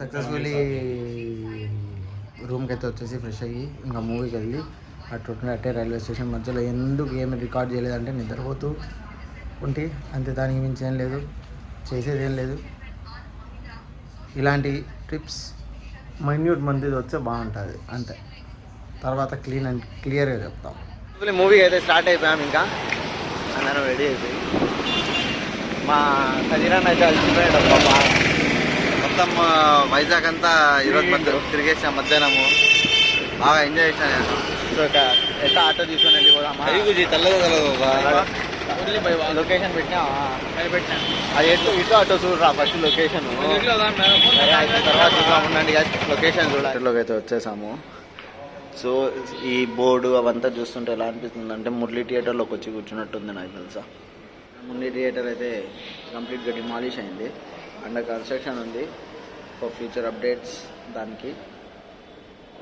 Successfully రూమ్కి అయితే వచ్చేసి ఫ్రెష్ అయ్యి ఇంకా మూవీకి వెళ్ళి అట్టే రైల్వే స్టేషన్ మధ్యలో ఎందుకు ఏమి రికార్డ్ చేయలేదంటే నిద్రపోతూ ఉంటే అంతే, దానికి మించి ఏం లేదు, చేసేది ఏం లేదు. ఇలాంటి ట్రిప్స్ మైన్యూట్ మంది వస్తే బాగుంటుంది అంతే, తర్వాత క్లీన్ అండ్ క్లియర్గా చెప్తాం. మూవీకి అయితే స్టార్ట్ అయిపోయాం, ఇంకా అందరం రెడీ అయిపోయి మా కదిరాన్ని అయితే అలసిపోయాడు బాబా. మొత్తం వైజాగ్ అంతా ఈరోజు మధ్య తిరిగేసాం, మధ్యాహ్నము బాగా ఎంజాయ్ చేశాను నేను. సో ఎట్లా ఆటో తీసుకొని వెళ్ళిపోదామా, లొకేషన్ పెట్టినా అది ఇటు ఆటో చూడరా ఫస్ట్ లొకేషన్, తర్వాత చూద్దాం ఉండండి లొకేషన్ చూడలోకి అయితే వచ్చేసాము. సో ఈ బోర్డు అవంతా చూస్తుంటే ఎలా అనిపిస్తుంది అంటే మురళీ థియేటర్లోకి వచ్చి కూర్చున్నట్టుంది నాకు తెలుసా. మురళీ థియేటర్ అయితే కంప్లీట్గా డిమాలిష్ అయింది, అండర్ కన్స్ట్రక్షన్ ఉంది. ఫర్ ఫ్యూచర్ అప్డేట్స్ దానికి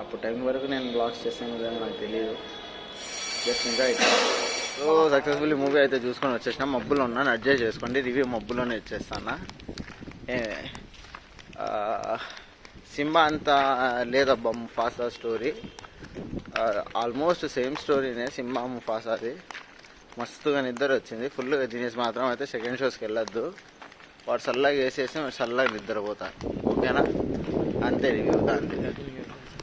అప్పుడు టైం వరకు నేను బ్లాగ్స్ చేస్తాను కదా నాకు తెలియదు, జస్ట్ ఇంకా అయితే. సో సక్సెస్ఫుల్లీ మూవీ అయితే చూసుకొని వచ్చేసిన. మబ్బులో ఉన్నాను, అడ్జస్ట్ చేసుకోండి, రివ్యూ మబ్బులోనే ఇచ్చేస్తాను. సింబా అంతా లేదబ్బా ముఫాసా స్టోరీ, ఆల్మోస్ట్ సేమ్ స్టోరీనే సింబా ముఫాసాది. మస్తుగా నిద్ర వచ్చింది ఫుల్గా తినేసి మాత్రం అయితే సెకండ్ షోస్కి వెళ్ళొద్దు, వాడు చల్లగా వేసేసి చల్లగా నిద్రపోతాను, ఓకేనా? అంతే రివ్యూ దాన్ని.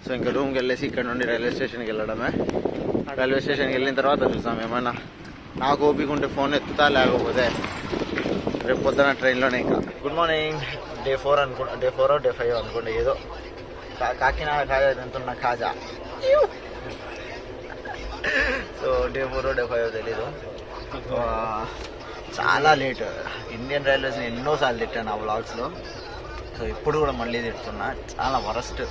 సో ఇంకా రూమ్కి వెళ్ళేసి ఇక్కడ నుండి రైల్వే స్టేషన్కి వెళ్ళడమే. రైల్వే స్టేషన్కి వెళ్ళిన తర్వాత చూస్తాం, ఏమైనా నాకు ఓపిక ఉంటే ఫోన్ ఎత్తుతా, లేకపోతే రేపు పొద్దున ట్రైన్లోనే. ఇంకా గుడ్ మార్నింగ్, డే 4 అనుకుంటా, డే 4 డే 5 అనుకుంటా, ఏదో కాకినాడ కాజా తింటున్న కాజా. సో డే 4 డే 5 తెలీదు. చాలా లేట్, ఇండియన్ రైల్వేస్ని ఎన్నోసార్లు తిట్టాను ఆ వ్లాగ్స్లో, సో ఇప్పుడు కూడా మళ్ళీ తిడుతున్నా. చాలా వరస్ట్.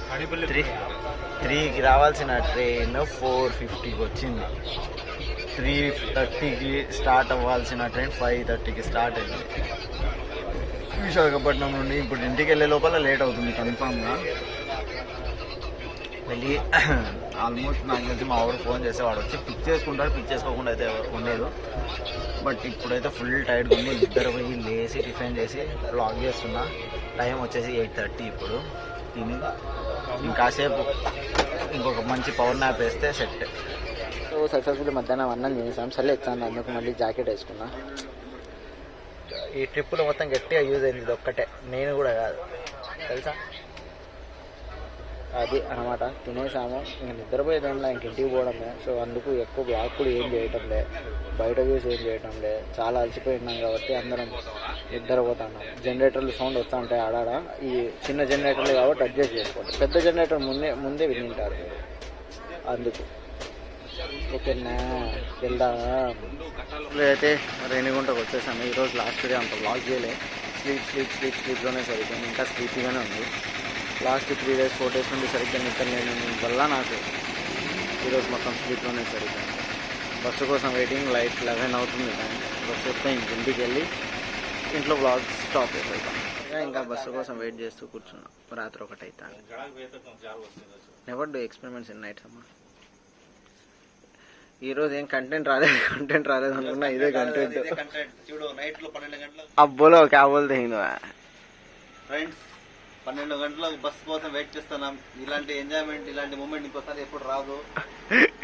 3కి రావాల్సిన ట్రైన్ 4:50కి వచ్చింది, 3:30కి స్టార్ట్ అవ్వాల్సిన ట్రైన్ 5:30కి స్టార్ట్ అయింది విశాఖపట్నం నుండి. ఇప్పుడు ఇంటికి వెళ్ళే లోపల లేట్ అవుతుంది కన్ఫామ్గా. వెళ్ళి ఆల్మోస్ట్ నాకు తెలిసి మా ఊరు ఫోన్ చేస్తే వాడు వచ్చి పిక్ చేసుకుంటాడు, పిక్ చేసుకోకుండా అయితే ఉండేది. బట్ ఇప్పుడైతే ఫుల్ టైర్డ్గా ఉంది, నిద్ర పోయి లేసి టిఫిన్ చేసి బ్లాగ్ చేస్తున్నా. టైం వచ్చేసి 8:30. ఇప్పుడు తిని ఇంకాసేపు ఇంకొక మంచి పవర్ న్యాప్ వేస్తే సెట్. సో సక్సెస్ఫుల్ మధ్యాహ్నం అన్నం చేసాం, సరే ఎత్తాను, అందుకు మళ్ళీ జాకెట్ వేసుకున్నా. ఈ ట్రిప్పులో మొత్తం గట్టిగా యూజ్ అయింది, ఇది ఒక్కటే, నేను కూడా కాదు తెలుసా. అది అనమాట, తినేసాము, ఇంక నిద్రపోయేదంలో ఇంక ఇంటికి పోవడమే. సో అందుకు ఎక్కువ బ్లాగ్ కూడా ఏం చేయటం లే, బయట వ్యూస్ ఏం చేయటం లే, చాలా అలసిపోయినాం కాబట్టి అందరం నిద్రపోతున్నాం. జనరేటర్లు సౌండ్ వస్తూ ఉంటాయి ఆడాడ, ఈ చిన్న జనరేటర్లు కాబట్టి అడ్జస్ట్ చేసుకోండి, పెద్ద జనరేటర్ ముందే వినింటారు అందుకు. ఓకేనా, వెళ్దాం. అయితే రేణిగుంటకు వచ్చేసాను. ఈరోజు లాస్ట్ డే అంత బ్లాగ్ చేయలే, స్లీప్లోనే సరిపోయింది, ఇంకా స్లీపీగానే ఉంది. లాస్ట్ 3 days 4 days నుండి సరిగ్గా నిద్ర లేని వల్ల నాకు ఈరోజు మొత్తం స్లీప్లోనే సరిపోయింది. బస్సు కోసం వెయిటింగ్, లైట్ 11 అవుతుంది టైం. బస్సు వస్తే ఇంటికి వెళ్ళి ఇంట్లో బ్లాగ్ స్టాప్ అయిపోతాం. ఇంకా బస్సు కోసం వెయిట్ చేస్తూ కూర్చున్నాం, రాత్రి 1 అవుతాను. Never do experiments in nights అమ్మా. ఈరోజు ఏం కంటెంట్ రాలేదు అనుకున్నా, ఇదే కంటెంట్. అబ్బోలో క్యా బోల్తే హీ నువ్వు ఫ్రెండ్స్, 12 గంటలకు బస్ కోసం వెయిట్ చేస్తున్నాం. ఇలాంటి ఎంజాయ్మెంట్, ఇలాంటి మూమెంట్ ఇంకోసారి ఎప్పుడు రాదు.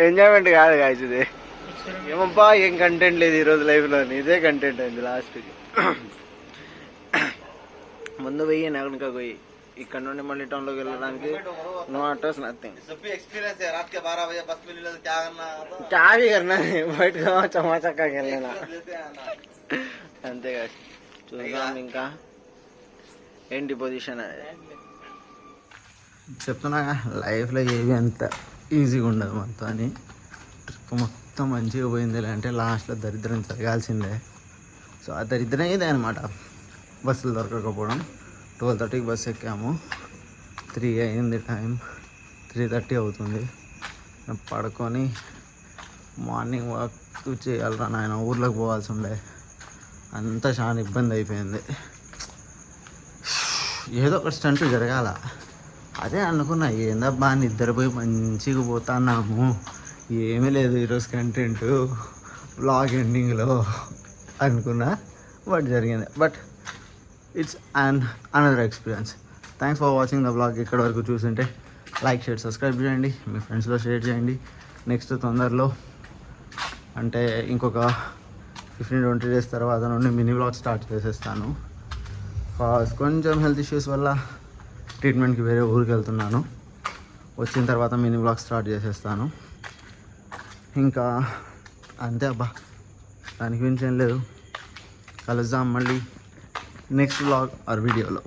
ఎంజాయ్మెంట్ కాదు కాదు, ఇది ఏమబ్బా ఏం కంటెంట్ లేదు ఈరోజు లైఫ్లో, ఇదే కంటెంట్ అయింది లాస్ట్కి. ముందు పోయి నగనక పోయి ఇక్కడ నుండి మళ్ళీ టౌన్లోకి వెళ్ళడానికి నో ఆటోస్ నథింగ్. एक्सपीरियंस है, रात के 12 बजे बस में मिले तो क्या करना బయట చమాచక్కకి వెళ్ళినా అంతేగా. చూద్దాం ఇంకా ఏంటి పొజిషన్ అది. చెప్తున్నా లైఫ్లో ఏవి అంత ఈజీగా ఉండదు మొత్తం అని. ట్రిప్ మొత్తం మంచిగా పోయింది అంటే లాస్ట్లో దరిద్రం జరగాల్సిందే. సో ఆ దరిద్రం ఇదే అనమాట, బస్సులు దొరకకపోవడం. 12:30కి బస్సు ఎక్కాము, 3 అయింది టైం, 3:30 అవుతుంది. పడుకొని మార్నింగ్ వాక్ చేయాలరా నాయన, ఊర్లోకి పోవాల్సి ఉండే, అంతా చాలా ఇబ్బంది అయిపోయింది. ఏదో ఒక స్టంట్ జరగాల, అదే అనుకున్నా. ఏందబ్బా నిద్రపోయి మంచిగా పోతున్నాము, ఏమీ లేదు ఈరోజు కంటెంట్ వ్లాగ్ ఎండింగ్లో అనుకున్నా. బట్ జరిగింది. But it's another experience. Thanks for watching the blog. ఇక్కడ వరకు చూస్తుంటే లైక్ షేర్ సబ్స్క్రైబ్ చేయండి, మీ ఫ్రెండ్స్లో షేర్ చేయండి. నెక్స్ట్ తొందరలో అంటే ఇంకొక 15-20 డేస్ తర్వాత నుండి మినీ బ్లాగ్ స్టార్ట్ చేసేస్తాను. కొంచెం హెల్త్ ఇష్యూస్ వల్ల ట్రీట్మెంట్కి వేరే ఊరికి వెళ్తున్నాను. వచ్చిన తర్వాత మినీ బ్లాగ్ స్టార్ట్ చేసేస్తాను. ఇంకా అంతే అబ్బా, దానికి మించి ఏం లేదు. కలుద్దాం మళ్ళీ నెక్స్ట్ బ్లాగ్ ఆర్ వీడియోలో.